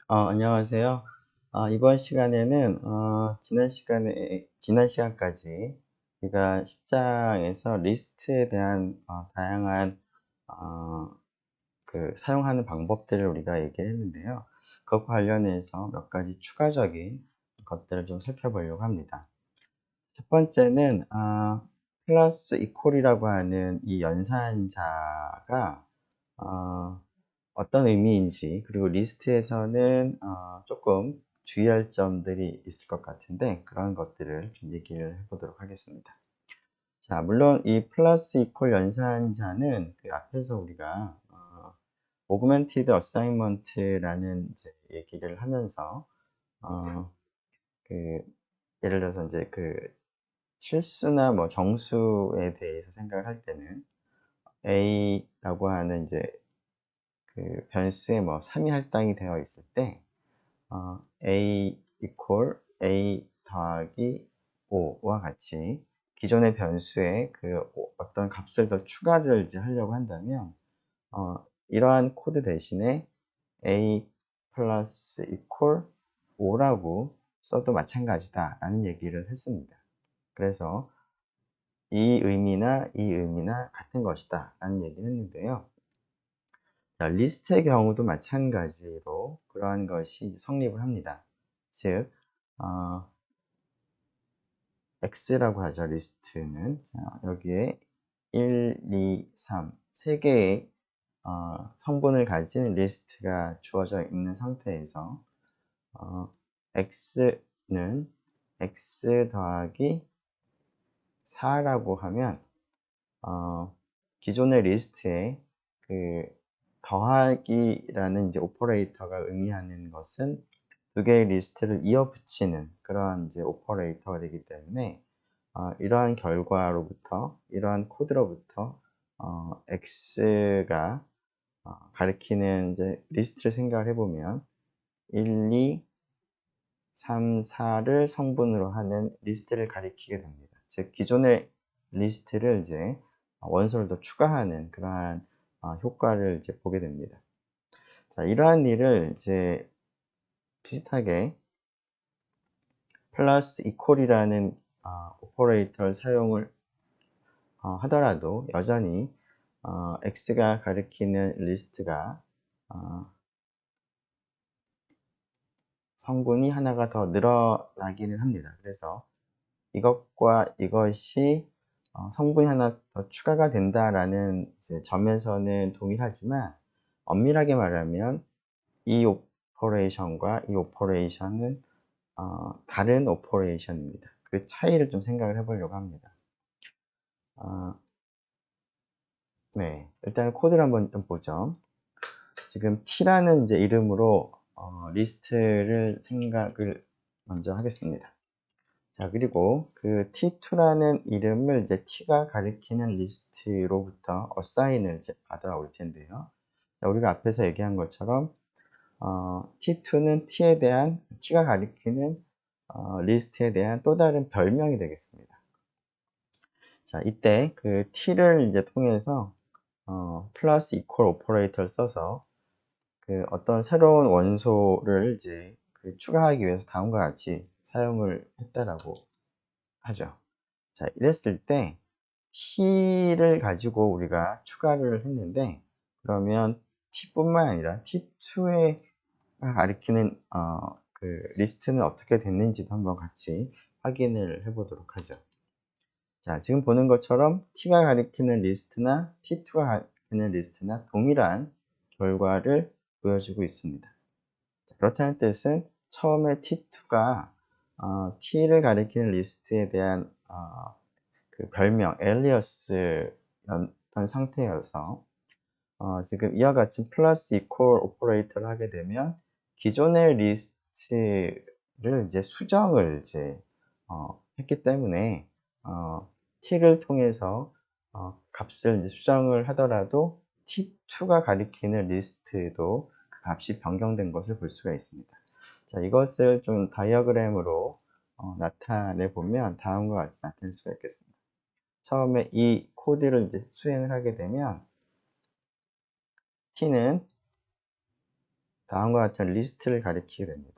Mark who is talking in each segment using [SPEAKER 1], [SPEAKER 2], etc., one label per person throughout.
[SPEAKER 1] 안녕하세요. 이번 시간에는 지난 시간까지 우리가 10장에서 리스트에 대한 다양한 어, 사용하는 방법들을 우리가 얘기를 했는데요. 그것과 관련해서 몇 가지 추가적인 것들을 좀 살펴보려고 합니다. 첫 번째는 플러스 이퀄이라고 하는 이 연산자가 어떤 의미인지, 그리고 리스트에서는 조금 주의할 점들이 있을 것 같은데, 그런 것들을 좀 얘기를 해보도록 하겠습니다. 자, 물론 이 플러스 이퀄 연산자는 그 앞에서 우리가 오그멘티드 어사인먼트라는 이제 얘기를 하면서 어, 그 예를 들어서 이제 그 실수나 뭐 정수에 대해서 생각을 할 때는 a라고 하는 이제 그 변수에 뭐 3이 할당이 되어 있을 때 a equal a 더하기 5와 같이 기존의 변수에 그 어떤 값을 더 추가를 이제 하려고 한다면 이러한 코드 대신에 a 플러스 equal 5라고 써도 마찬가지다 라는 얘기를 했습니다. 그래서 이 의미나 같은 것이다 라는 얘기를 했는데요. 자, 리스트의 경우도 마찬가지로 그러한 것이 성립을 합니다. 즉, 어, X라고 하죠, 리스트는. 자, 여기에 1, 2, 3, 3개의 성분을 가진 리스트가 주어져 있는 상태에서 X는 X 더하기 4라고 하면 기존의 리스트에 그 더하기라는 이제 오퍼레이터가 의미하는 것은 두 개의 리스트를 이어 붙이는 그러한 이제 오퍼레이터가 되기 때문에 이러한 결과로부터 이러한 코드로부터 x가 가리키는 이제 리스트를 생각을 해보면 1, 2, 3, 4를 성분으로 하는 리스트를 가리키게 됩니다. 즉 기존의 리스트를 이제 원소를 더 추가하는 그러한 효과를 이제 보게 됩니다. 자, 이러한 일을 이제 비슷하게 플러스 이퀄이라는 오퍼레이터를 사용을 하더라도 여전히 x가 가리키는 리스트가 성분이 하나가 더 늘어나기는 합니다. 그래서 이것과 이것이 성분이 하나 더 추가가 된다라는 이제 점에서는 동일하지만 엄밀하게 말하면 이 오퍼레이션과 이 오퍼레이션은 다른 오퍼레이션입니다. 그 차이를 좀 생각을 해보려고 합니다. 네, 일단 코드를 한번 좀 보죠. 지금 t라는 이제 이름으로 리스트를 생각을 먼저 하겠습니다. 자, 그리고 그 t2라는 이름을 이제 t가 가리키는 리스트로부터 어사인을 이제 받아올 텐데요. 자, 우리가 앞에서 얘기한 것처럼 t2는 t가 가리키는 리스트에 대한 또 다른 별명이 되겠습니다. 자, 이때 그 t를 이제 통해서 플러스 이퀄 오퍼레이터를 써서 그 어떤 새로운 원소를 이제 추가하기 위해서 다음과 같이 사용을 했다라고 하죠. 자, 이랬을 때 t를 가지고 우리가 추가를 했는데 그러면 t뿐만 아니라 t2에 가리키는 그 리스트는 어떻게 됐는지도 한번 같이 확인을 해보도록 하죠. 자, 지금 보는 것처럼 t가 가리키는 리스트나 t2가 가리키는 리스트나 동일한 결과를 보여주고 있습니다. 그렇다는 뜻은 처음에 t2가 t를 가리키는 리스트에 대한 그 별명, 엘리어스였던 상태여서 지금 이와 같이 플러스 이퀄 오퍼레이터를 하게 되면 기존의 리스트를 이제 수정을 이제 했기 때문에 t를 통해서 값을 이제 수정을 하더라도 t2가 가리키는 리스트도 그 값이 변경된 것을 볼 수가 있습니다. 자, 이것을 좀 다이어그램으로 나타내 보면 다음과 같이 나타낼 수가 있겠습니다. 처음에 이 코드를 이제 수행을 하게 되면 t는 다음과 같은 리스트를 가리키게 됩니다.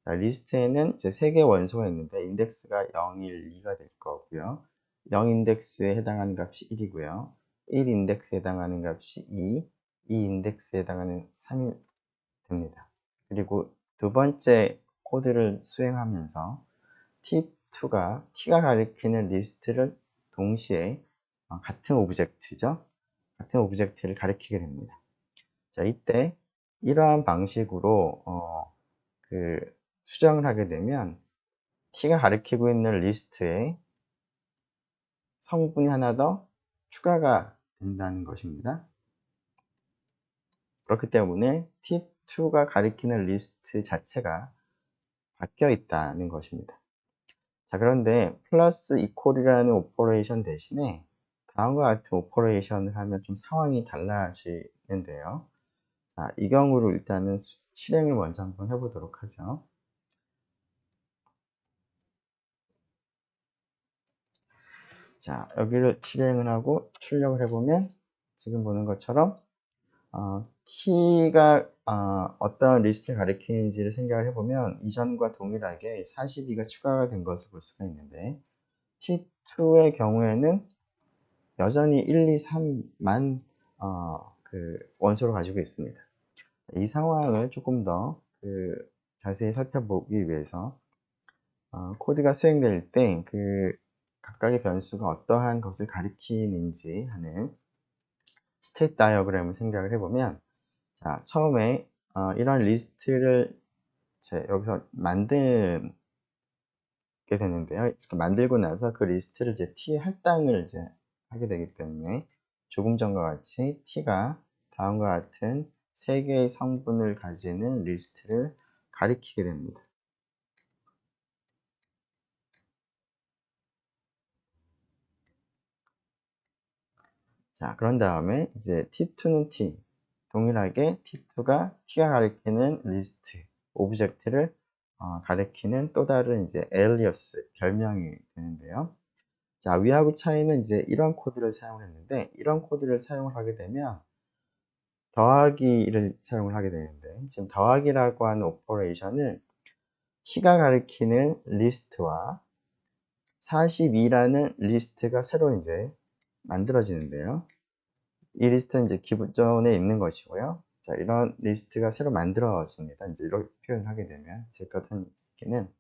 [SPEAKER 1] 자, 리스트에는 이제 3개의 원소가 있는데 인덱스가 0, 1, 2가 될 거고요. 0 인덱스에 해당하는 값이 1이고요. 1 인덱스에 해당하는 값이 2 인덱스에 해당하는 3이 됩니다. 그리고 두 번째 코드를 수행하면서 T2가 T가 가리키는 리스트를 동시에 같은 오브젝트죠. 같은 오브젝트를 가리키게 됩니다. 자, 이때 이러한 방식으로 수정을 하게 되면 T가 가리키고 있는 리스트에 성분이 하나 더 추가가 된다는 것입니다. 그렇기 때문에 T2가 가리키는 리스트 자체가 바뀌어 있다는 것입니다. 자, 그런데 플러스 이퀄이라는 오퍼레이션 대신에 다음과 같은 오퍼레이션을 하면 좀 상황이 달라지는데요. 자, 이 경우로 일단은 실행을 먼저 한번 해보도록 하죠. 자, 여기를 실행을 하고 출력을 해보면 지금 보는 것처럼 T가 어떤 리스트를 가리키는지를 생각을 해보면 이전과 동일하게 42가 추가가 된 것을 볼 수가 있는데 T2의 경우에는 여전히 1, 2, 3만 원소를 가지고 있습니다. 이 상황을 조금 더 자세히 살펴보기 위해서 코드가 수행될 때 각각의 변수가 어떠한 것을 가리키는지 하는 스테이트 다이어그램을 생각을 해보면, 자, 처음에 이런 리스트를 여기서 만들게 되는데요. 만들고 나서 그 리스트를 이제 T의 할당을 이제 하게 되기 때문에 조금 전과 같이 T가 다음과 같은 3개의 성분을 가지는 리스트를 가리키게 됩니다. 자, 그런 다음에 이제 T2는 T, 동일하게 T2가 T가 가리키는 리스트, 오브젝트를 가리키는 또 다른 이제 alias, 별명이 되는데요. 자, 위하고 차이는 이제 이런 코드를 사용을 했는데, 이런 코드를 사용을 하게 되면 더하기를 사용을 하게 되는데, 지금 더하기라고 하는 오퍼레이션은 T가 가리키는 리스트와 42라는 리스트가 새로 이제 만들어지는데요. 이 리스트는 이제 기존에 있는 것이고요. 자, 이런 리스트가 새로 만들어집니다. 이제 이렇게 표현을 하게 되면, 제 같은 경우는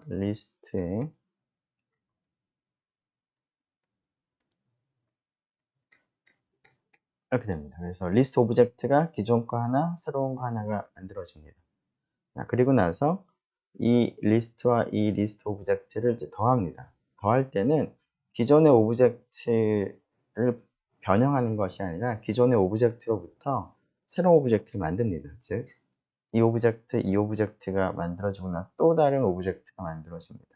[SPEAKER 1] 리스트에 이렇게 됩니다. 그래서 리스트 오브젝트가 기존 거 하나, 새로운 거 하나가 만들어집니다. 자, 그리고 나서 이 리스트와 이 리스트 오브젝트를 이제 더합니다. 더할 때는 기존의 오브젝트를 변형하는 것이 아니라 기존의 오브젝트로부터 새로운 오브젝트를 만듭니다. 즉, 이 오브젝트가 만들어지고 나서 또 다른 오브젝트가 만들어집니다.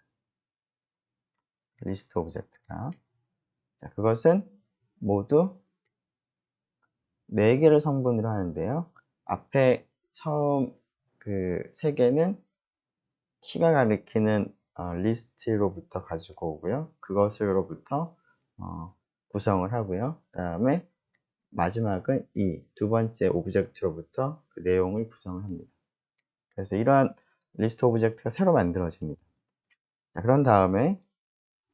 [SPEAKER 1] 리스트 오브젝트가. 자, 그것은 모두 4개를 성분으로 하는데요. 앞에 처음 3개는 T가 가리키는 리스트로부터 가지고 오고요. 그것으로부터 구성을 하고요. 그 다음에 마지막은 이 두 번째 오브젝트로부터 그 내용을 구성을 합니다. 그래서 이러한 리스트 오브젝트가 새로 만들어집니다. 자, 그런 다음에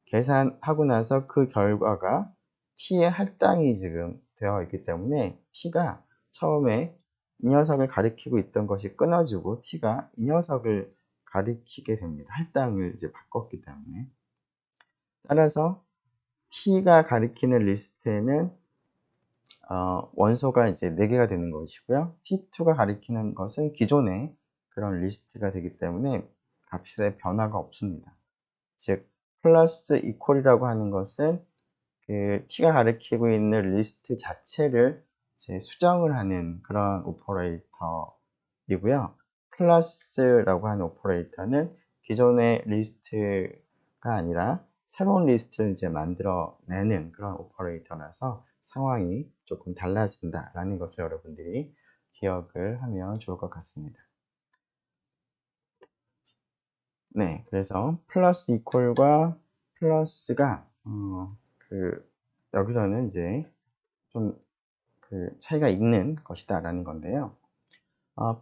[SPEAKER 1] 계산하고 나서 그 결과가 T의 할당이 지금 되어 있기 때문에 T가 처음에 이 녀석을 가리키고 있던 것이 끊어지고 T가 이 녀석을 가리키게 됩니다. 할당을 이제 바꿨기 때문에. 따라서 T가 가리키는 리스트에는 원소가 이제 4개가 되는 것이고요. T2가 가리키는 것은 기존의 그런 리스트가 되기 때문에 값에 변화가 없습니다. 즉, 플러스 이퀄이라고 하는 것은 T가 가리키고 있는 리스트 자체를 이제 수정을 하는 그런 오퍼레이터이고요. 플러스라고 하는 오퍼레이터는 기존의 리스트가 아니라 새로운 리스트를 이제 만들어내는 그런 오퍼레이터라서 상황이 조금 달라진다라는 것을 여러분들이 기억을 하면 좋을 것 같습니다. 네, 그래서 플러스 이퀄과 플러스가 여기서는 이제 좀 차이가 있는 것이다라는 건데요.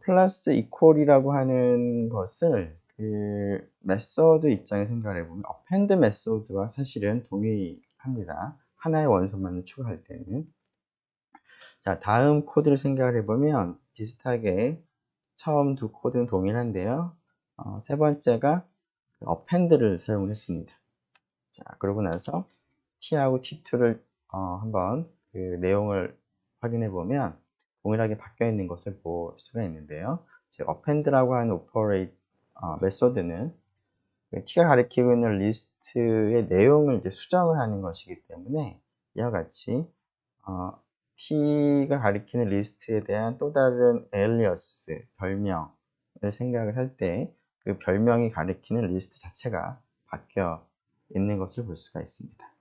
[SPEAKER 1] 플러스 이퀄이라고 하는 것을 그 메소드 입장에 생각을 해보면 append 메소드와 사실은 동의합니다. 하나의 원소만을 추가할 때는. 자, 다음 코드를 생각을 해보면 비슷하게 처음 두 코드는 동일한데요. 세 번째가 append를 사용을 했습니다. 자, 그러고 나서 t하고 t2를 한번 그 내용을 확인해 보면 동일하게 바뀌어 있는 것을 볼 수가 있는데요. 즉, append라고 하는 메소드는 t가 가리키고 있는 리스트의 내용을 이제 수정을 하는 것이기 때문에 이와 같이 t가 가리키는 리스트에 대한 또 다른 alias, 별명을 생각을 할 때 그 별명이 가리키는 리스트 자체가 바뀌어 있는 것을 볼 수가 있습니다.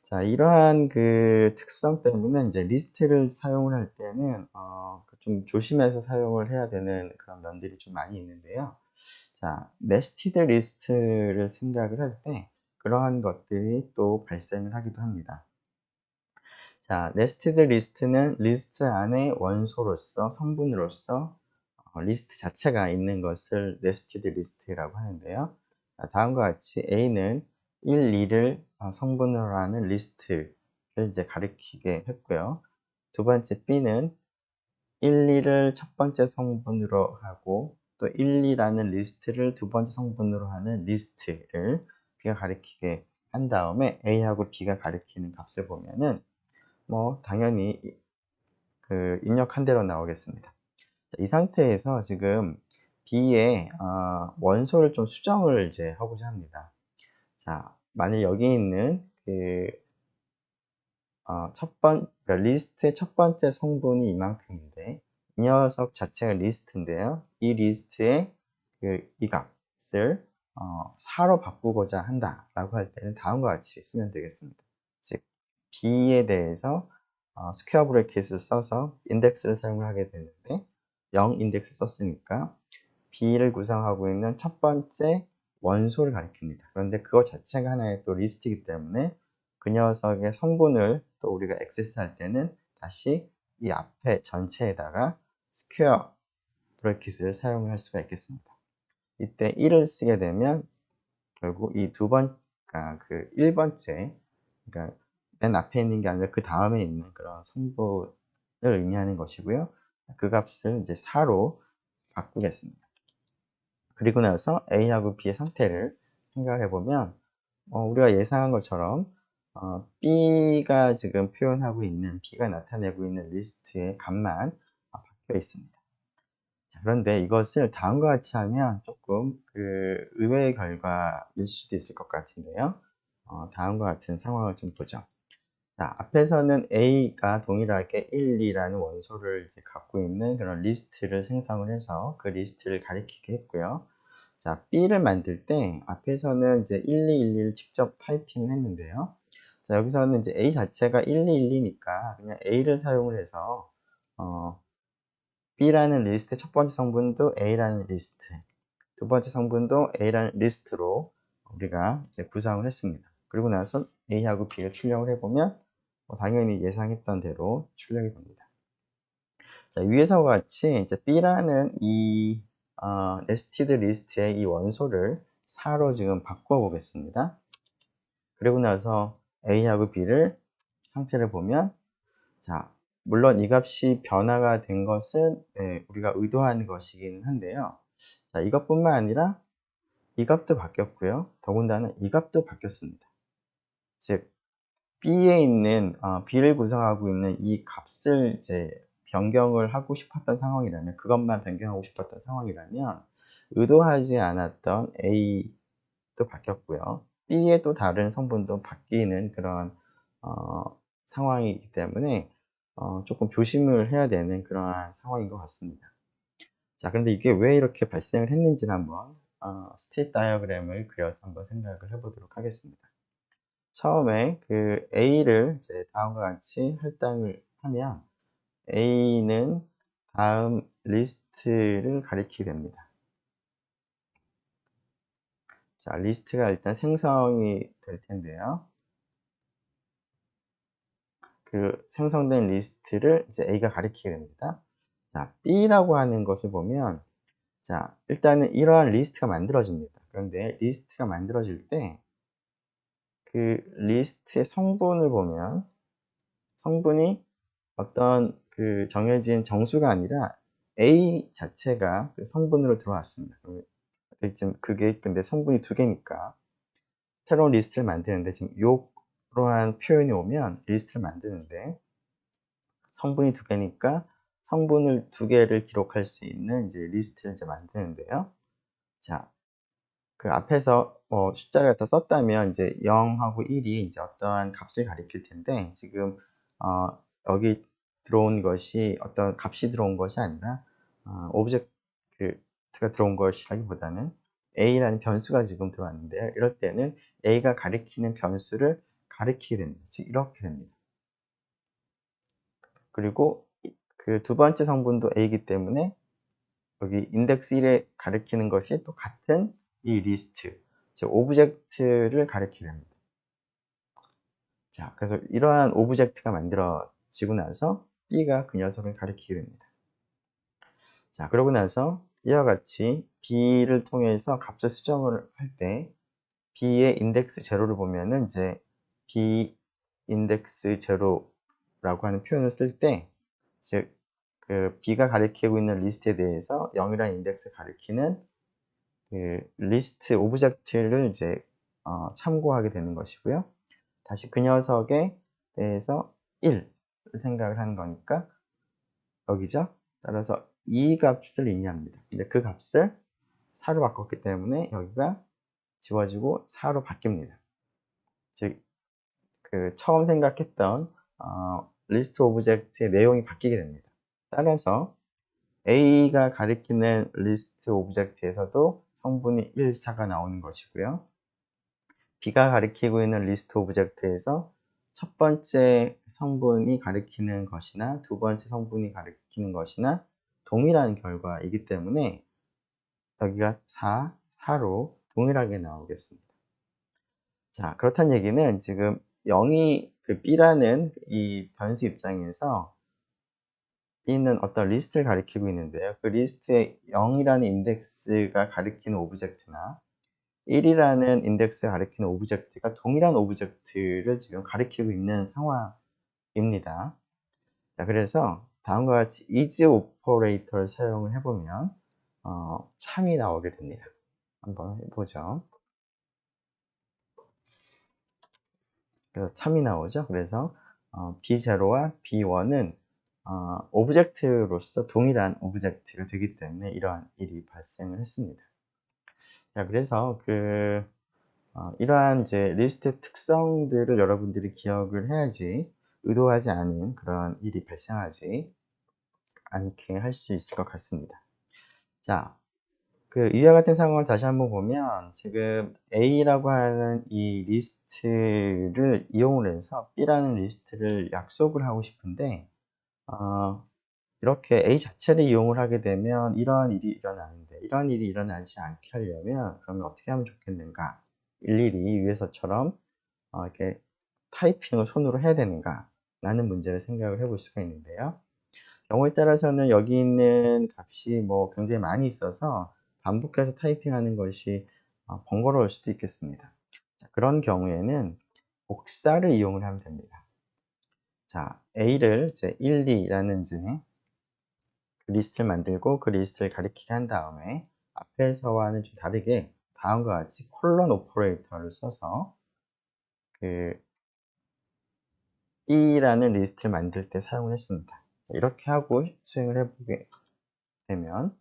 [SPEAKER 1] 자, 이러한 그 특성 때문에 이제 리스트를 사용을 할 때는 좀 조심해서 사용을 해야 되는 그런 면들이 좀 많이 있는데요. 자, 네스티드 리스트를 생각을 할 때 그러한 것들이 또 발생을 하기도 합니다. 자, 네스티드 리스트는 리스트 안에 원소로서, 성분으로서 리스트 자체가 있는 것을 네스티드 리스트라고 하는데요. 자, 다음과 같이 A는 1, 2를 성분으로 하는 리스트를 이제 가리키게 했고요. 두 번째 B는 1, 2를 첫 번째 성분으로 하고 또 1, 2라는 리스트를 두 번째 성분으로 하는 리스트를 B가 가리키게 한 다음에 A하고 B가 가리키는 값을 보면은 뭐 당연히 그 입력한 대로 나오겠습니다. 이 상태에서 지금 B의 원소를 좀 수정을 이제 하고자 합니다. 자, 만일 여기 있는 그 그러니까 리스트의 첫 번째 성분이 이만큼인데 이 녀석 자체가 리스트인데요. 이 리스트의 이 값을 4로 바꾸고자 한다라고 할 때는 다음과 같이 쓰면 되겠습니다. 즉 B에 대해서 스퀘어 브래킷을 써서 인덱스를 사용을 하게 되는데 0 인덱스 썼으니까 B를 구성하고 있는 첫 번째 원소를 가리킵니다. 그런데 그것 자체가 하나의 또 리스트이기 때문에 그 녀석의 성분을 또 우리가 액세스할 때는 다시 이 앞에 전체에다가 스퀘어 브래킷을 사용을 할 수가 있겠습니다. 이때 1을 쓰게 되면 결국 이 그러니까 그 1번째, 그러니까 맨 앞에 있는 게 아니라 그 다음에 있는 그런 성분을 의미하는 것이고요. 그 값을 이제 4로 바꾸겠습니다. 그리고 나서 A하고 B의 상태를 생각해 보면 우리가 예상한 것처럼 B가 지금 표현하고 있는 B가 나타내고 있는 리스트의 값만 바뀌어 있습니다. 자, 그런데 이것을 다음과 같이 하면 조금 그 의외의 결과일 수도 있을 것 같은데요. 다음과 같은 상황을 좀 보죠. 자, 앞에서는 A가 동일하게 1, 2라는 원소를 이제 갖고 있는 그런 리스트를 생성을 해서 그 리스트를 가리키게 했고요. 자, B를 만들 때 앞에서는 이제 1, 2, 1, 2를 직접 타이핑을 했는데요. 자, 여기서는 이제 A 자체가 1, 2, 1, 2니까 그냥 A를 사용을 해서 B라는 리스트의 첫 번째 성분도 A라는 리스트, 두 번째 성분도 A라는 리스트로 우리가 이제 구성을 했습니다. 그리고 나서 A하고 B를 출력을 해보면 당연히 예상했던 대로 출력이 됩니다. 자, 위에서 같이 이제 B라는 이 네스티드 리스트의 이 원소를 4로 지금 바꿔 보겠습니다. 그리고 나서 A하고 B를 상태를 보면, 자, 물론 이 값이 변화가 된 것은 우리가 의도한 것이긴 한데요. 자, 이것뿐만 아니라 이 값도 바뀌었고요. 더군다나 이 값도 바뀌었습니다. 즉, B에 있는 B를 구성하고 있는 이 값을 이제 변경을 하고 싶었던 상황이라면, 그것만 변경하고 싶었던 상황이라면 의도하지 않았던 A도 바뀌었고요. B의 또 다른 성분도 바뀌는 그런 상황이기 때문에 조금 조심을 해야 되는 그러한 상황인 것 같습니다. 자, 그런데 이게 왜 이렇게 발생을 했는지는 한번 스테이트 다이어그램을 그려서 한번 생각을 해보도록 하겠습니다. 처음에 그 A를 이제 다음과 같이 할당을 하면 A는 다음 리스트를 가리키게 됩니다. 자, 리스트가 일단 생성이 될 텐데요. 그 생성된 리스트를 이제 A가 가리키게 됩니다. 자, B라고 하는 것을 보면, 자, 일단은 이러한 리스트가 만들어집니다. 그런데 리스트가 만들어질 때 그 리스트의 성분을 보면 성분이 어떤 그 정해진 정수가 아니라 A 자체가 그 성분으로 들어왔습니다. 지금 그게 근데 성분이 두 개니까 새로운 리스트를 만드는데 지금 요러한 표현이 오면 리스트를 만드는데 성분이 두 개니까 성분을 두 개를 기록할 수 있는 이제 리스트를 이제 만드는데요. 자, 그 앞에서 숫자를 갖다 썼다면 이제 0하고 1이 이제 어떠한 값을 가리킬 텐데 지금 여기 들어온 것이 어떤 값이 들어온 것이 아니라 오브젝트가 들어온 것이라기보다는 A라는 변수가 지금 들어왔는데요. 이럴 때는 A가 가리키는 변수를 가리키게 됩니다. 즉 이렇게 됩니다. 그리고 그 두 번째 성분도 A이기 때문에 여기 인덱스 1에 가리키는 것이 또 같은 이 리스트, 즉 오브젝트를 가리키게 됩니다. 자, 그래서 이러한 오브젝트가 만들어지고 나서 B가 그 녀석을 가리키게 됩니다. 자, 그러고 나서 이와 같이 B를 통해서 값을 수정을 할 때 B의 인덱스 제로를 보면은 이제 B 인덱스 제로라고 하는 표현을 쓸 때, 즉 그 B가 가리키고 있는 리스트에 대해서 0이라는 인덱스를 가리키는 그 리스트 오브젝트를 이제 참고하게 되는 것이고요. 다시 그 녀석에 대해서 1을 생각을 하는 거니까 여기죠. 따라서 이 값을 의미합니다. 근데 그 값을 4로 바꿨기 때문에 여기가 지워지고 4로 바뀝니다. 즉, 그 처음 생각했던 리스트 오브젝트의 내용이 바뀌게 됩니다. 따라서 A가 가리키는 리스트 오브젝트에서도 성분이 1, 4가 나오는 것이고요. B가 가리키고 있는 리스트 오브젝트에서 첫 번째 성분이 가리키는 것이나 두 번째 성분이 가리키는 것이나 동일한 결과이기 때문에 여기가 4, 4로 동일하게 나오겠습니다. 자, 그렇다는 얘기는 지금 0이 그 B라는 이 변수 입장에서 B는 어떤 리스트를 가리키고 있는데요. 그 리스트에 0이라는 인덱스가 가리키는 오브젝트나 1이라는 인덱스가 가리키는 오브젝트가 동일한 오브젝트를 지금 가리키고 있는 상황입니다. 자, 그래서 다음과 같이 is 오퍼레이터를 사용을 해보면 참이 나오게 됩니다. 한번 해보죠. 그래서 참이 나오죠. 그래서 B0와 B1은 오브젝트로서 동일한 오브젝트가 되기 때문에 이러한 일이 발생을 했습니다. 자, 그래서 이러한 이제 리스트의 특성들을 여러분들이 기억을 해야지 의도하지 않은 그런 일이 발생하지 않게 할 수 있을 것 같습니다. 자, 그 위와 같은 상황을 다시 한번 보면 지금 A라고 하는 이 리스트를 이용을 해서 B라는 리스트를 약속을 하고 싶은데 이렇게 A 자체를 이용을 하게 되면 이러한 일이 일어나는데 이러한 일이 일어나지 않게 하려면 그러면 어떻게 하면 좋겠는가? 일일이 위에서처럼 이렇게 타이핑을 손으로 해야 되는가? 라는 문제를 생각을 해볼 수가 있는데요. 경우에 따라서는 여기 있는 값이 뭐 굉장히 많이 있어서 반복해서 타이핑하는 것이 번거로울 수도 있겠습니다. 자, 그런 경우에는 복사를 이용을 하면 됩니다. 자, A를 이제 1, 2라는 이제 그 리스트를 만들고 그 리스트를 가리키게 한 다음에 앞에서와는 좀 다르게 다음과 같이 콜론 오퍼레이터를 써서 그 E라는 리스트를 만들 때 사용을 했습니다. 이렇게 하고 수행을 해보게 되면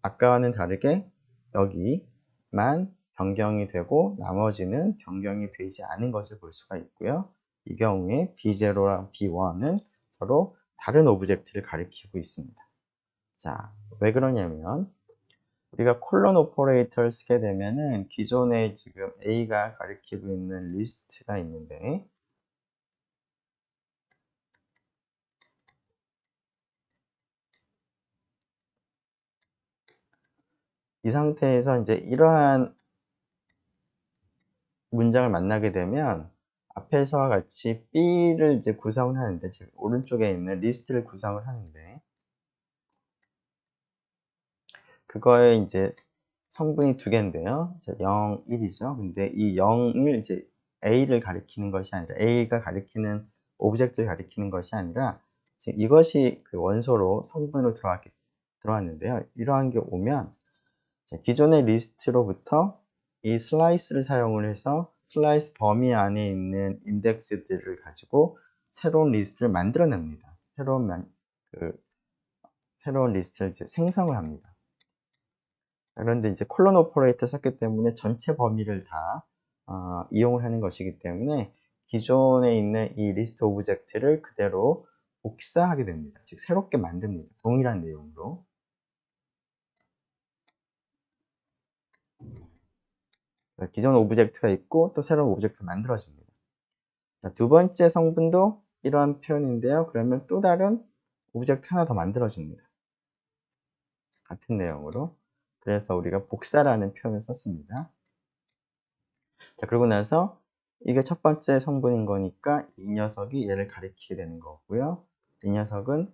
[SPEAKER 1] 아까와는 다르게 여기만 변경이 되고 나머지는 변경이 되지 않은 것을 볼 수가 있고요. 이 경우에 B0랑 B1은 서로 다른 오브젝트를 가리키고 있습니다. 자, 왜 그러냐면 우리가 콜론 오퍼레이터를 쓰게 되면은 기존에 지금 A가 가리키고 있는 리스트가 있는데 이 상태에서 이제 이러한 문장을 만나게 되면 앞에서와 같이 B를 이제 구성을 하는데, 즉 오른쪽에 있는 리스트를 구성을 하는데, 그거에 이제 성분이 두 개인데요. 0, 1이죠. 근데 이 0을 이제 A를 가리키는 것이 아니라, A가 가리키는 오브젝트를 가리키는 것이 아니라, 지금 이것이 그 원소로 성분으로 들어왔는데요. 이러한 게 오면 기존의 리스트로부터 이 슬라이스를 사용을 해서 슬라이스 범위 안에 있는 인덱스들을 가지고 새로운 리스트를 만들어냅니다. 새로운 리스트를 이제 생성을 합니다. 그런데 이제 콜론 오퍼레이터 썼기 때문에 전체 범위를 다 이용을 하는 것이기 때문에 기존에 있는 이 리스트 오브젝트를 그대로 복사하게 됩니다. 즉 새롭게 만듭니다. 동일한 내용으로. 기존 오브젝트가 있고 또 새로운 오브젝트가 만들어집니다. 자, 두 번째 성분도 이러한 표현인데요. 그러면 또 다른 오브젝트 하나 더 만들어집니다. 같은 내용으로. 그래서 우리가 복사라는 표현을 썼습니다. 자, 그러고 나서 이게 첫 번째 성분인 거니까 이 녀석이 얘를 가리키게 되는 거고요. 이 녀석은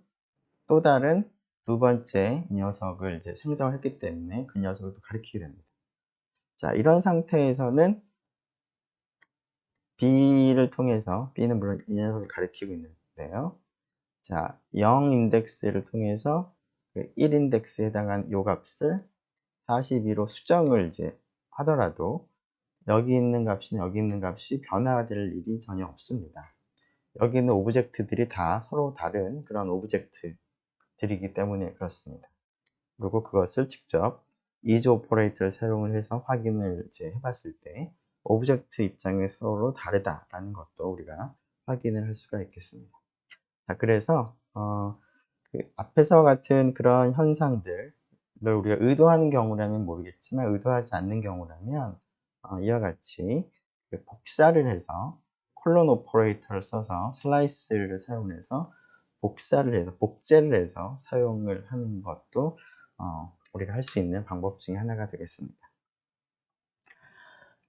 [SPEAKER 1] 또 다른 두 번째 이 녀석을 이제 생성을 했기 때문에 그 녀석을 또 가리키게 됩니다. 자, 이런 상태에서는 B를 통해서, B는 물론 이 녀석을 가리키고 있는데요. 자, 0 인덱스를 통해서 1 인덱스에 해당한 요 값을 42로 수정을 이제 하더라도 여기 있는 값이나 여기 있는 값이 변화될 일이 전혀 없습니다. 여기 있는 오브젝트들이 다 서로 다른 그런 오브젝트들이기 때문에 그렇습니다. 그리고 그것을 직접 is 오퍼레이터를 사용을 해서 확인을 이제 해봤을 때 오브젝트 입장에 서로 다르다라는 것도 우리가 확인을 할 수가 있겠습니다. 자, 그래서 그 앞에서 같은 그런 현상들을 우리가 의도하는 경우라면 모르겠지만 의도하지 않는 경우라면 이와 같이 그 복사를 해서 콜론 오퍼레이터를 써서 슬라이스를 사용해서 복제를 해서 사용을 하는 것도 우리가 할 수 있는 방법 중에 하나가 되겠습니다.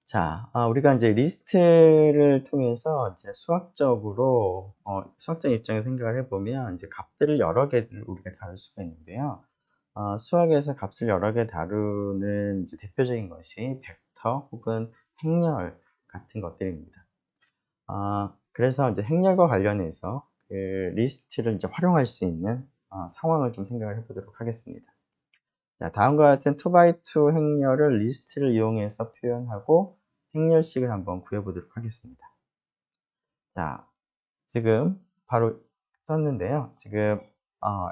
[SPEAKER 1] 자, 우리가 이제 리스트를 통해서 이제 수학적으로, 수학적 입장에서 생각을 해보면, 이제 값들을 여러 개를 우리가 다룰 수가 있는데요. 수학에서 값을 여러 개 다루는 이제 대표적인 것이 벡터 혹은 행렬 같은 것들입니다. 그래서 이제 행렬과 관련해서 그 리스트를 이제 활용할 수 있는 상황을 좀 생각을 해보도록 하겠습니다. 자, 다음과 같은 2x2 행렬을 리스트를 이용해서 표현하고 행렬식을 한번 구해보도록 하겠습니다. 자, 지금 바로 썼는데요. 지금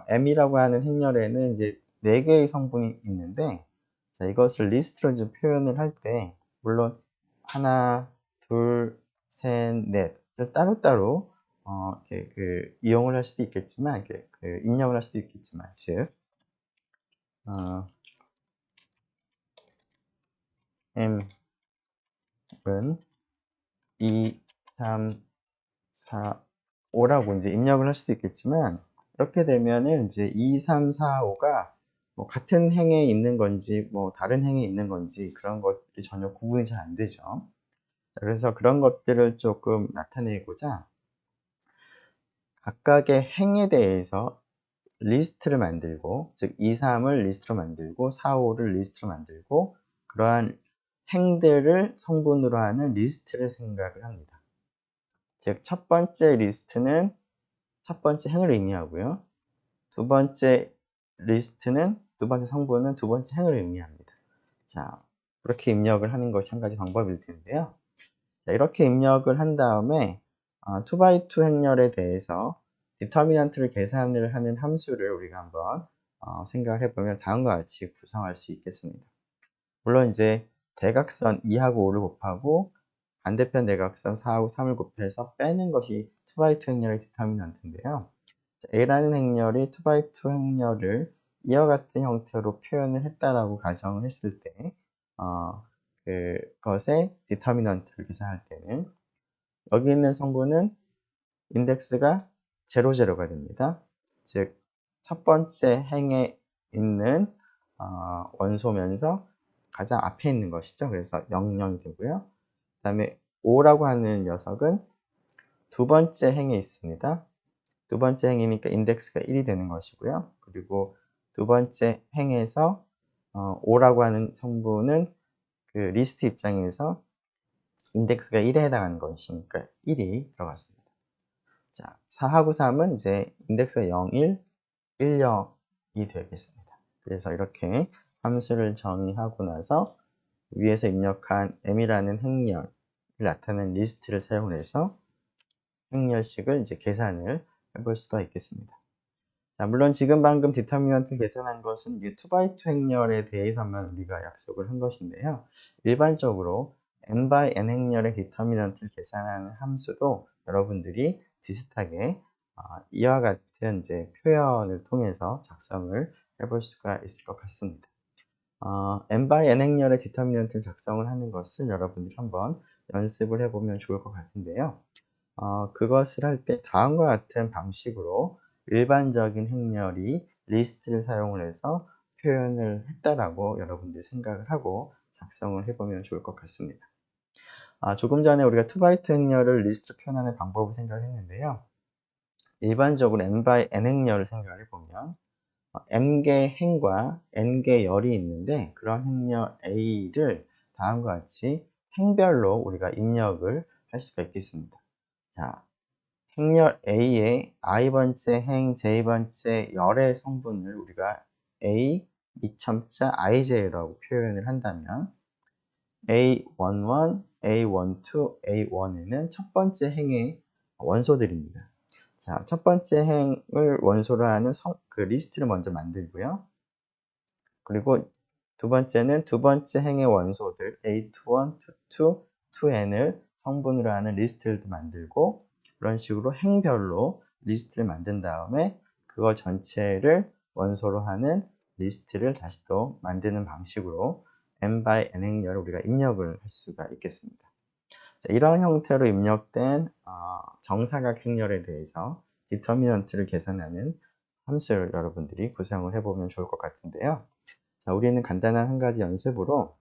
[SPEAKER 1] m이라고 하는 행렬에는 이제 4개의 성분이 있는데, 자, 이것을 리스트로 좀 표현을 할 때, 물론 하나, 둘, 셋, 넷 따로따로 이렇게 이용을 할 수도 있겠지만, 이렇게 입력을 할 수도 있겠지만, 즉 m은 2, 3, 4, 5라고 이제 입력을 할 수도 있겠지만, 이렇게 되면은 이제 2, 3, 4, 5가 뭐 같은 행에 있는 건지 뭐 다른 행에 있는 건지 그런 것들이 전혀 구분이 잘 안 되죠. 그래서 그런 것들을 조금 나타내고자 각각의 행에 대해서 리스트를 만들고, 즉 2, 3을 리스트로 만들고 4, 5를 리스트로 만들고 그러한 행들을 성분으로 하는 리스트를 생각을 합니다. 즉 첫 번째 리스트는 첫 번째 행을 의미하고요. 두 번째 두 번째 성분은 두 번째 행을 의미합니다. 자, 그렇게 입력을 하는 것이 한 가지 방법일 텐데요. 자, 이렇게 입력을 한 다음에 2x2 행렬에 대해서 디터미넌트를 계산을 하는 함수를 우리가 한번 생각을 해보면 다음과 같이 구성할 수 있겠습니다. 물론 이제 대각선 2하고 5를 곱하고 반대편 대각선 4하고 3을 곱해서 빼는 것이 2x2 행렬의 디터미넌트인데요. A라는 행렬이 2x2 행렬을 이와 같은 형태로 표현을 했다라고 가정을 했을 때, 그것의 디터미넌트를 계산할 때는 여기 있는 성분은 인덱스가 0, 0가 됩니다. 즉, 첫 번째 행에 있는 원소면서 가장 앞에 있는 것이죠. 그래서 0, 0이 되고요. 그 다음에 5라고 하는 녀석은 두 번째 행에 있습니다. 두 번째 행이니까 인덱스가 1이 되는 것이고요. 그리고 두 번째 행에서 5라고 하는 성분은 그 리스트 입장에서 인덱스가 1에 해당하는 것이니까 1이 들어갔습니다. 자, 4하고 3은 이제 인덱스가 0, 1, 1, 0이 되겠습니다. 그래서 이렇게 함수를 정의하고 나서 위에서 입력한 m이라는 행렬을 나타내는 리스트를 사용해서 행렬식을 이제 계산을 해볼 수가 있겠습니다. 자, 물론 지금 방금 디터미넌트 계산한 것은 이 2x2 행렬에 대해서만 우리가 약속을 한 것인데요. 일반적으로 n by n 행렬의 디터미넌트를 계산하는 함수도 여러분들이 비슷하게 이와 같은 이제 표현을 통해서 작성을 해볼 수가 있을 것 같습니다. n by n 행렬의 디터미넌트를 작성을 하는 것을 여러분들이 한번 연습을 해보면 좋을 것 같은데요. 그것을 할 때 다음과 같은 방식으로 일반적인 행렬이 리스트를 사용을 해서 표현을 했다라고 여러분들이 생각을 하고 작성을 해보면 좋을 것 같습니다. 조금 전에 우리가 2x2 행렬을 리스트로 표현하는 방법을 생각을 했는데요. 일반적으로 n by n 행렬을 생각을 해보면 m개 행과 n개 열이 있는데 그런 행렬 A를 다음과 같이 행별로 우리가 입력을 할 수가 있겠습니다. 자, 행렬 A의 i번째 행, j번째 열의 성분을 우리가 A, 이첨자 ij라고 표현을 한다면 A11, A12, A1에는 첫 번째 행의 원소들입니다. 자, 첫 번째 행을 원소로 하는 그 리스트를 먼저 만들고요. 그리고 두 번째는 두 번째 행의 원소들 A21, 22, 2n을 성분으로 하는 리스트를 만들고 그런 식으로 행별로 리스트를 만든 다음에 그거 전체를 원소로 하는 리스트를 다시 또 만드는 방식으로 n by n 행렬을 우리가 입력을 할 수가 있겠습니다. 자, 이런 형태로 입력된 정사각 행렬에 대해서 디터미넌트를 계산하는 함수를 여러분들이 구성을 해보면 좋을 것 같은데요. 자, 우리는 간단한 한 가지 연습으로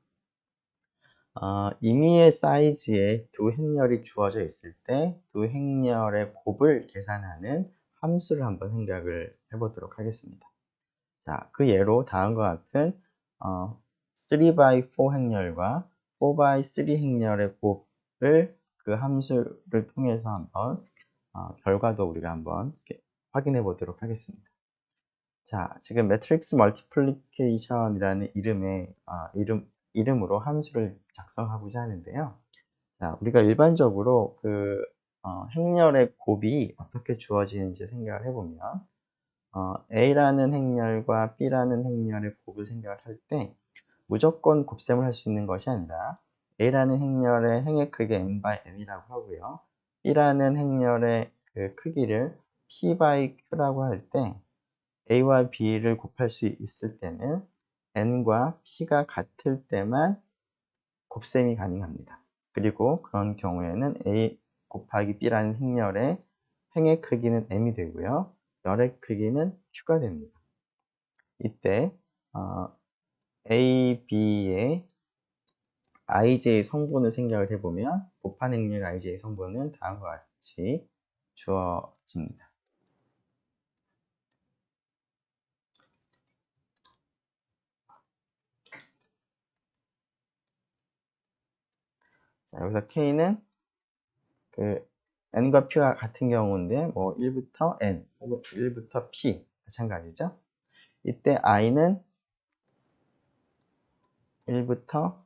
[SPEAKER 1] 임의의 사이즈의 두 행렬이 주어져 있을 때 두 행렬의 곱을 계산하는 함수를 한번 생각을 해보도록 하겠습니다. 자, 그 예로 다음과 같은 3x4 행렬과 4x3 행렬의 곱을 그 함수를 통해서 한번 결과도 우리가 한번 확인해 보도록 하겠습니다. 자, 지금 매트릭스 멀티플리케이션이라는 이름으로 함수를 작성하고자 하는데요. 자, 우리가 일반적으로 그 행렬의 곱이 어떻게 주어지는지 생각을 해보면 A라는 행렬과 B라는 행렬의 곱을 생각을 할 때 무조건 곱셈을 할 수 있는 것이 아니라 A라는 행렬의 행의 크기 n by n이라고 하고요. B라는 행렬의 그 크기를 p by q라고 할 때 A와 B를 곱할 수 있을 때는 n과 p가 같을 때만 곱셈이 가능합니다. 그리고 그런 경우에는 A 곱하기 B라는 행렬의 행의 크기는 m이 되고요. 열의 크기는 q가 됩니다. 이때 A, B의 ij 성분을 생각을 해보면 곱한 행렬 ij 성분은 다음과 같이 주어집니다. 자, 여기서 k는 그 n과 p와 같은 경우인데 뭐 1부터 n 혹은 1부터 p 마찬가지죠. 이때 i는 1부터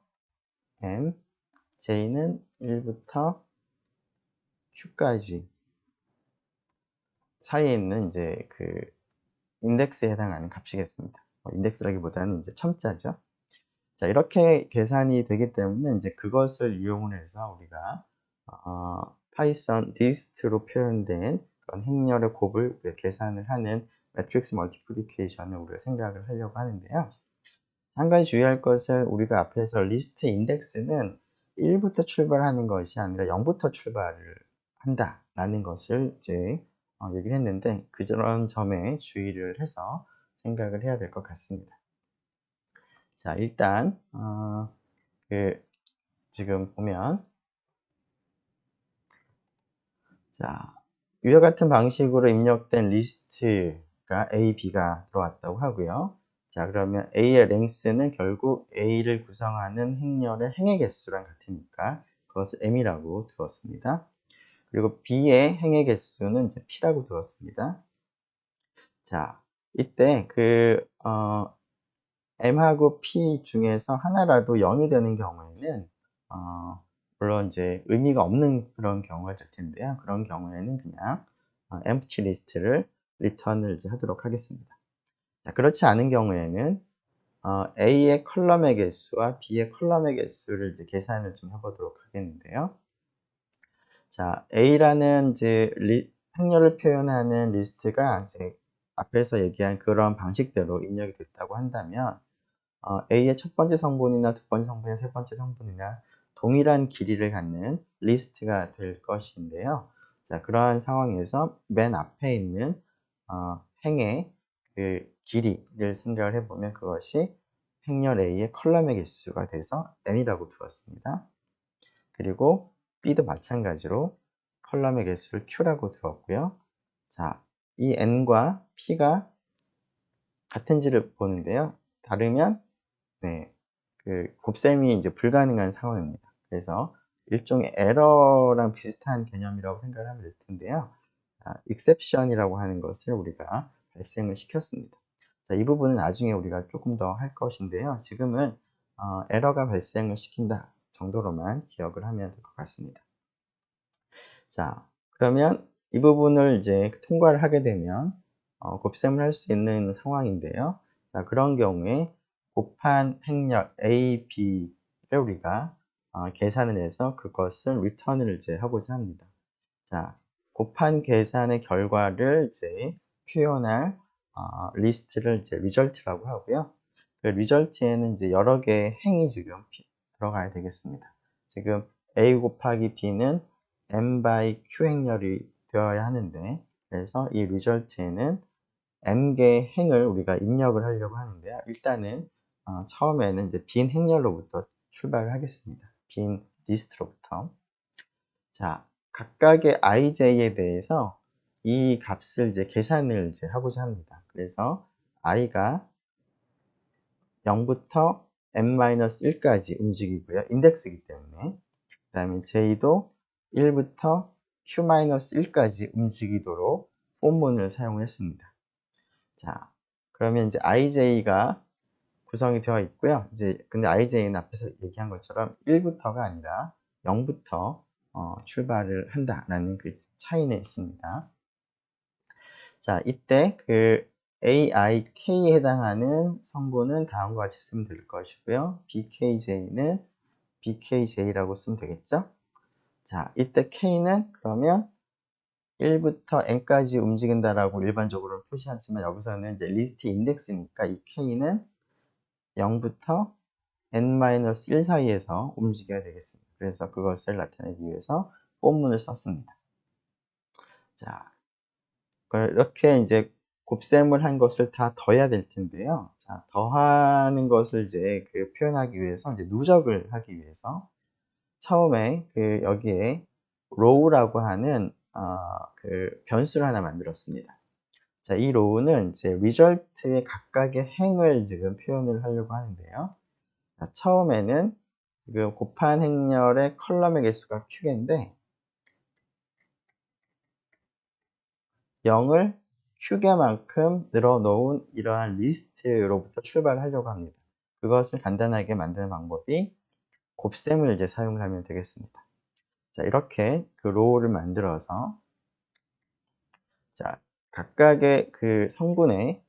[SPEAKER 1] m, j는 1부터 q까지 사이에 있는 이제 그 인덱스에 해당하는 값이겠습니다. 인덱스라기보다는 이제 첨자죠. 자, 이렇게 계산이 되기 때문에 이제 그것을 이용을 해서 우리가 파이썬 리스트로 표현된 그런 행렬의 곱을 계산을 하는 매트릭스 멀티플리케이션을 우리가 생각을 하려고 하는데요. 한 가지 주의할 것은 우리가 앞에서 리스트 인덱스는 1부터 출발하는 것이 아니라 0부터 출발을 한다라는 것을 이제 얘기를 했는데 그런 점에 주의를 해서 생각을 해야 될 것 같습니다. 자, 일단 지금 보면 자, 위와 같은 방식으로 입력된 리스트가 A, B가 들어왔다고 하고요. 자, 그러면 A의 랭스는 결국 A를 구성하는 행렬의 행의 개수랑 같으니까 그것을 M이라고 두었습니다. 그리고 B의 행의 개수는 이제 P라고 두었습니다. 자, 이때 M하고 P 중에서 하나라도 0이 되는 경우에는, 물론 이제 의미가 없는 그런 경우가 될 텐데요. 그런 경우에는 그냥 empty list를 return을 이제 하도록 하겠습니다. 자, 그렇지 않은 경우에는 A의 컬럼의 개수와 B의 컬럼의 개수를 이제 계산을 좀 해보도록 하겠는데요. 자, A라는 이제 행렬을 표현하는 리스트가 이제 앞에서 얘기한 그런 방식대로 입력이 됐다고 한다면, A의 첫 번째 성분이나 두 번째 성분이나 세 번째 성분이나 동일한 길이를 갖는 리스트가 될 것인데요. 자, 그러한 상황에서 맨 앞에 있는 행의 그 길이를 생각을 해보면 그것이 행렬 A의 컬럼의 개수가 돼서 n이라고 두었습니다. 그리고 B도 마찬가지로 컬럼의 개수를 Q라고 두었고요. 자, 이 n과 P가 같은지를 보는데요. 다르면 곱셈이 이제 불가능한 상황입니다. 그래서 일종의 에러랑 비슷한 개념이라고 생각을 하면 될 텐데요. exception이라고 하는 것을 우리가 발생을 시켰습니다. 자, 이 부분은 나중에 우리가 조금 더 할 것인데요. 지금은 에러가 발생을 시킨다 정도로만 기억을 하면 될 것 같습니다. 자, 그러면 이 부분을 이제 통과를 하게 되면 곱셈을 할 수 있는 상황인데요. 자, 그런 경우에 곱한 행렬 A, B를 우리가 계산을 해서 그것을 return을 이제 하고자 합니다. 자, 곱한 계산의 결과를 이제 표현할 리스트를 이제 result라고 하고요. 그 result에는 이제 여러 개의 행이 지금 들어가야 되겠습니다. 지금 A 곱하기 B는 M by Q 행렬이 되어야 하는데, 그래서 이 result에는 M개의 행을 우리가 입력을 하려고 하는데요. 일단은 처음에는 이제 빈 행렬로부터 출발을 하겠습니다. 빈 리스트로부터. 자, 각각의 ij에 대해서 이 값을 이제 계산을 이제 하고자 합니다. 그래서 i가 0부터 n-1까지 움직이고요. 인덱스이기 때문에. 그 다음에 j도 1부터 q-1까지 움직이도록 폼문을 사용했습니다. 자, 그러면 이제 ij가 구성이 되어 있고요. 근데 ij는 앞에서 얘기한 것처럼 1부터가 아니라 0부터 출발을 한다라는 그 차이는 있습니다. 자, 이때 AIK에 해당하는 성분은 다음과 같이 쓰면 될 것이고요. BKJ는 BKJ라고 쓰면 되겠죠? 자, 이때 K는 그러면 1부터 n까지 움직인다라고 일반적으로 표시하지만 여기서는 이제 리스트 인덱스니까 이 K는 0부터 n-1 사이에서 움직여야 되겠습니다. 그래서 그것을 나타내기 위해서 폼문을 썼습니다. 자, 이렇게 이제 곱셈을 한 것을 다 더해야 될 텐데요. 자, 더하는 것을 이제 표현하기 위해서 이제 누적을 하기 위해서 처음에 여기에 row라고 하는 변수를 하나 만들었습니다. 자, 이 row는 이제 result의 각각의 행을 지금 표현을 하려고 하는데요. 자, 처음에는 지금 곱한 행렬의 컬럼의 개수가 q개인데 0을 q개만큼 늘어놓은 이러한 리스트로부터 출발하려고 합니다. 그것을 간단하게 만드는 방법이 곱셈을 이제 사용을 하면 되겠습니다. 자, 이렇게 row를 만들어서 자, 각각의 성분의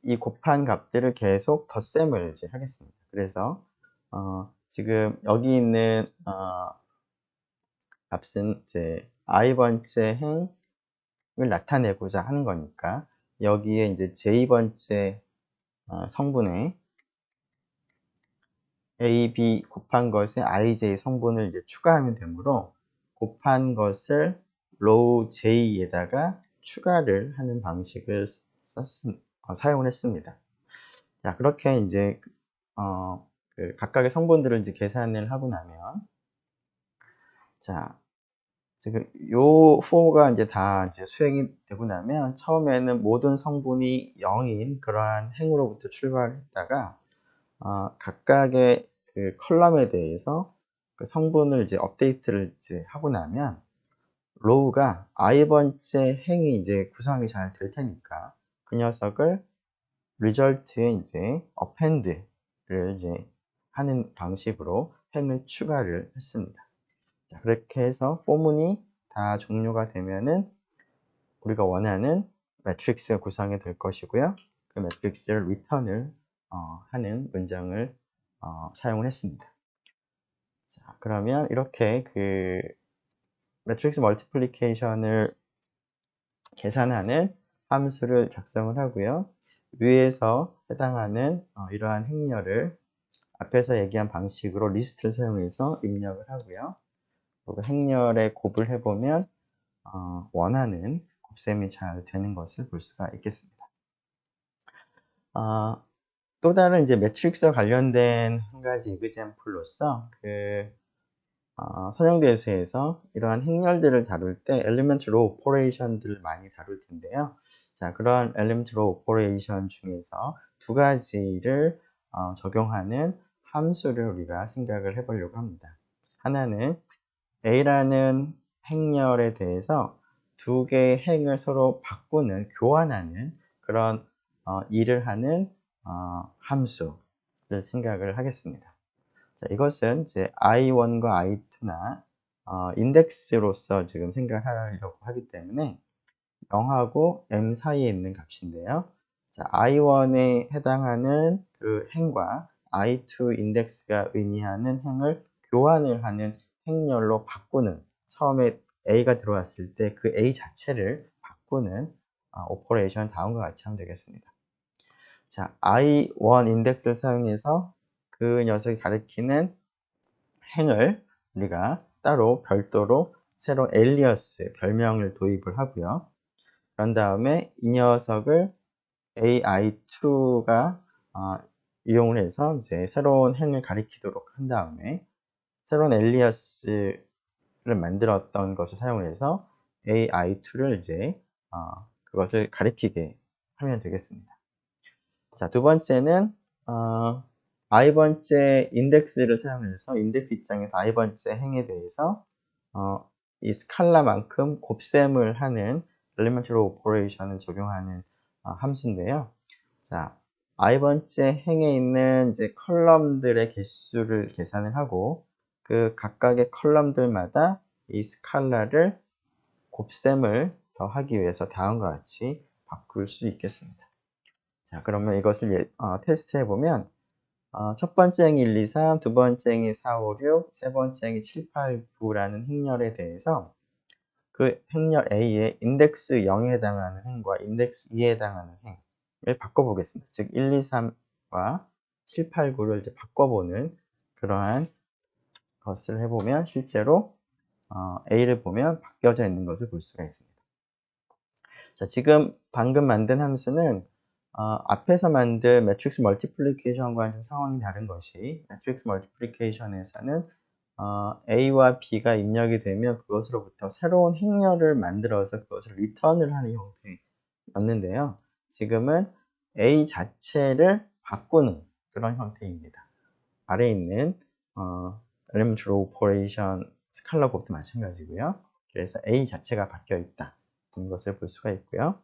[SPEAKER 1] 이 곱한 값들을 계속 덧셈을 이제 하겠습니다. 그래서 지금 여기 있는 값은 이제 i번째 행을 나타내고자 하는 거니까 여기에 이제 j번째 성분의 a, b 곱한 것에 ij 성분을 이제 추가하면 되므로 곱한 것을 row j에다가 추가를 하는 방식을 사용을 했습니다. 자, 그렇게 이제 각각의 성분들을 이제 계산을 하고 나면 자, 지금 요 포가 이제 다 이제 수행이 되고 나면 처음에는 모든 성분이 0인 그러한 행으로부터 출발했다가 각각의 그 컬럼에 대해서 그 성분을 이제 업데이트를 이제 하고 나면 로우가 i번째 행이 이제 구성이 잘 될 테니까 그 녀석을 result에 이제 append를 이제 하는 방식으로 행을 추가를 했습니다. 자, 그렇게 해서 포문이 다 종료가 되면은 우리가 원하는 매트릭스가 구성이 될 것이고요. 그 매트릭스를 리턴을 하는 문장을 사용을 했습니다. 자, 그러면 이렇게 그 매트릭스 멀티플리케이션을 계산하는 함수를 작성을 하고요. 위에서 해당하는 이러한 행렬을 앞에서 얘기한 방식으로 리스트를 사용해서 입력을 하고요. 그리고 행렬에 곱을 해보면 원하는 곱셈이 잘 되는 것을 볼 수가 있겠습니다. 또 다른 이제 매트릭스와 관련된 한 가지 이그젬플로서 선형대수에서 이러한 행렬들을 다룰 때 엘리먼트 로 오퍼레이션들을 많이 다룰 텐데요. 자, 그러한 엘리먼트 로 오퍼레이션 중에서 두 가지를 적용하는 함수를 우리가 생각을 해보려고 합니다. 하나는 A라는 행렬에 대해서 두 개의 행을 서로 바꾸는, 교환하는 그런 일을 하는 함수를 생각을 하겠습니다. 자, 이것은 이제 i1과 i2나 인덱스로서 지금 생각하려고 하기 때문에 0하고 m 사이에 있는 값인데요. 자, i1에 해당하는 그 행과 i2 인덱스가 의미하는 행을 교환을 하는 행렬로 바꾸는, 처음에 a가 들어왔을 때 그 a 자체를 바꾸는 오퍼레이션 다음과 같이 하면 되겠습니다. 자, i1 인덱스를 사용해서 그 녀석이 가리키는 행을 우리가 따로 별도로 새로 엘리어스, 별명을 도입을 하고요. 그런 다음에 이 녀석을 AI2가 이용을 해서 이제 새로운 행을 가리키도록 한 다음에 새로운 엘리어스를 만들었던 것을 사용해서 AI2를 이제 그것을 가리키게 하면 되겠습니다. 자, 두 번째는 i번째 인덱스를 사용해서 인덱스 입장에서 i번째 행에 대해서 이 스칼라만큼 곱셈을 하는 엘리먼트 오퍼레이션을 적용하는 함수인데요. 자, i번째 행에 있는 이제 컬럼들의 개수를 계산을 하고 그 각각의 컬럼들마다 이 스칼라를 곱셈을 더하기 위해서 다음과 같이 바꿀 수 있겠습니다. 자, 그러면 이것을 테스트해 보면 첫 번째 행이 1, 2, 3, 두 번째 행이 4, 5, 6, 세 번째 행이 7, 8, 9라는 행렬에 대해서 그 행렬 A의 인덱스 0에 해당하는 행과 인덱스 2에 해당하는 행을 바꿔보겠습니다. 즉 1, 2, 3과 7, 8, 9를 이제 바꿔보는 그러한 것을 해보면 실제로 A를 보면 바뀌어져 있는 것을 볼 수가 있습니다. 자, 지금 방금 만든 함수는 앞에서 만든 매트릭스 멀티플리케이션과는 좀 상황이 다른 것이 매트릭스 멀티플리케이션에서는 A와 B가 입력이 되면 그것으로부터 새로운 행렬을 만들어서 그것을 리턴을 하는 형태였는데요. 지금은 A 자체를 바꾸는 그런 형태입니다. 아래에 있는 엘리먼트 로 오퍼레이션 스칼라 곱도 마찬가지고요. 그래서 A 자체가 바뀌어 있다. 는 것을 볼 수가 있고요.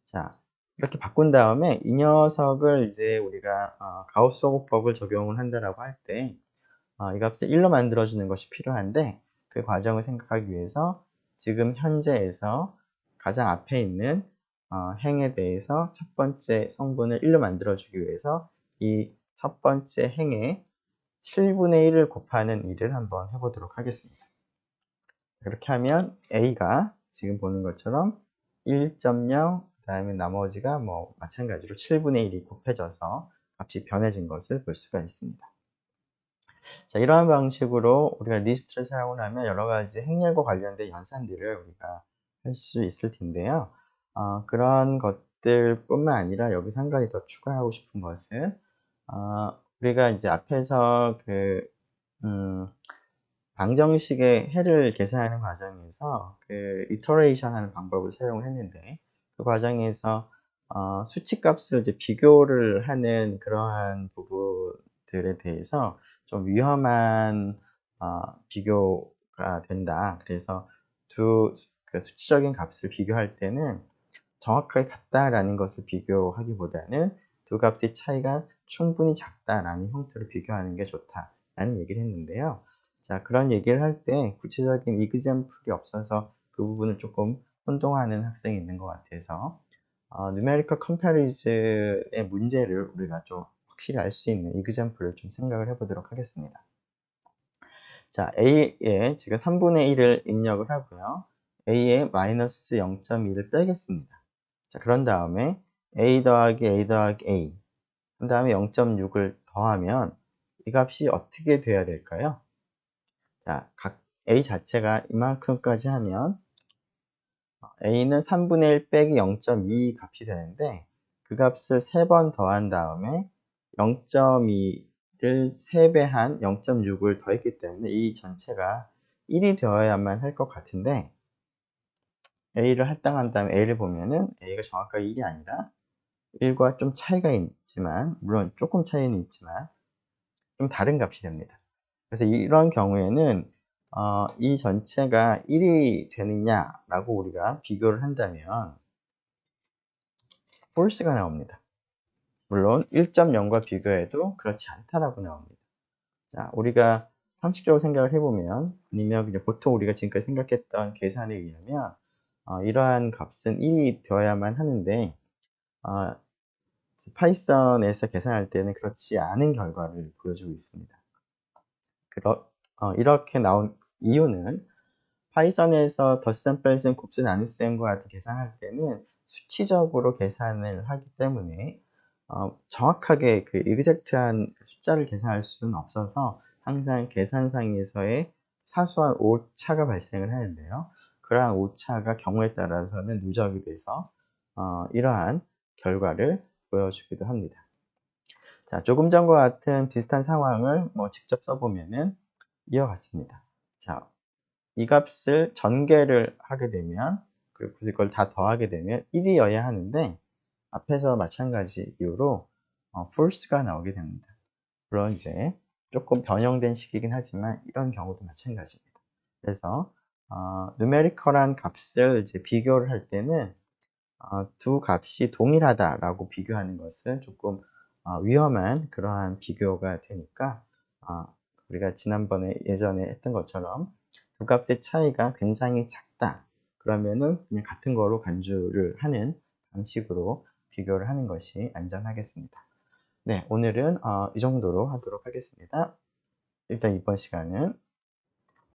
[SPEAKER 1] 자, 이렇게 바꾼 다음에 이 녀석을 이제 우리가 가우스 호흡법을 적용을 한다라고 할 때 이 값을 1로 만들어주는 것이 필요한데 그 과정을 생각하기 위해서 지금 현재에서 가장 앞에 있는 행에 대해서 첫 번째 성분을 1로 만들어주기 위해서 이 첫 번째 행에 7분의 1을 곱하는 일을 한번 해보도록 하겠습니다. 이렇게 하면 A가 지금 보는 것처럼 1.0, 그 다음에 나머지가 뭐 마찬가지로 7분의 1이 곱해져서 값이 변해진 것을 볼 수가 있습니다. 자, 이러한 방식으로 우리가 리스트를 사용을 하면 여러 가지 행렬과 관련된 연산들을 우리가 할 수 있을 텐데요. 그런 것들 뿐만 아니라 여기서 한 가지 더 추가하고 싶은 것은 우리가 이제 앞에서 방정식의 해를 계산하는 과정에서 그 이터레이션 하는 방법을 사용을 했는데, 그 과정에서 수치값을 이제 비교를 하는 그러한 부분들에 대해서 좀 위험한 비교가 된다. 그래서 그 수치적인 값을 비교할 때는 정확하게 같다라는 것을 비교하기보다는 두 값의 차이가 충분히 작다라는 형태로 비교하는 게 좋다라는 얘기를 했는데요. 자, 그런 얘기를 할 때 구체적인 이그젬플이 없어서 그 부분을 조금 혼동하는 학생이 있는 것 같아서 numerical comparison의 문제를 우리가 좀 확실히 알 수 있는 이그젬플을 좀 생각을 해보도록 하겠습니다. 자, A에 제가 3분의 1을 입력을 하고요. A에 마이너스 0.2를 빼겠습니다. 자, 그런 다음에 A 더하기 A 더하기 A, 그 다음에 0.6을 더하면 이 값이 어떻게 돼야 될까요? 자, 각 A 자체가 이만큼까지 하면 A는 3분의 1 빼기 0.2 값이 되는데, 그 값을 3번 더한 다음에 0.2를 3배한 0.6을 더했기 때문에 이 전체가 1이 되어야만 할 것 같은데, A를 할당한 다음에 A를 보면은 A가 정확하게 1이 아니라 1과 좀 차이가 있지만, 물론 조금 차이는 있지만 좀 다른 값이 됩니다. 그래서 이런 경우에는 이 전체가 1이 되느냐라고 우리가 비교를 한다면 false가 나옵니다. 물론 1.0과 비교해도 그렇지 않다라고 나옵니다. 자, 우리가 상식적으로 생각을 해보면, 아니면 그냥 보통 우리가 지금까지 생각했던 계산에 의하면 이러한 값은 1이 되어야만 하는데, 파이썬에서 계산할 때는 그렇지 않은 결과를 보여주고 있습니다. 이렇게 나온 이유는, 파이썬에서 덧셈, 뺄셈, 곱셈, 나눗셈과 같은 계산할 때는 수치적으로 계산을 하기 때문에 정확하게 그 exact한 숫자를 계산할 수는 없어서 항상 계산상에서의 사소한 오차가 발생을 하는데요. 그러한 오차가 경우에 따라서는 누적이 돼서 이러한 결과를 보여주기도 합니다. 자, 조금 전과 같은 비슷한 상황을 직접 써보면은 이와 같습니다. 자, 이 값을 전개를 하게 되면, 그리고 이걸 다 더하게 되면 1이어야 하는데, 앞에서 마찬가지 이유로 false가 나오게 됩니다. 물론 이제 조금 변형된 식이긴 하지만 이런 경우도 마찬가지입니다. 그래서 numerical한 값을 이제 비교를 할 때는 두 값이 동일하다라고 비교하는 것은 조금 위험한 그러한 비교가 되니까, 우리가 지난번에 예전에 했던 것처럼 두 값의 차이가 굉장히 작다 그러면은 그냥 같은 거로 간주를 하는 방식으로 비교를 하는 것이 안전하겠습니다. 네, 오늘은 이 정도로 하도록 하겠습니다. 일단 이번 시간은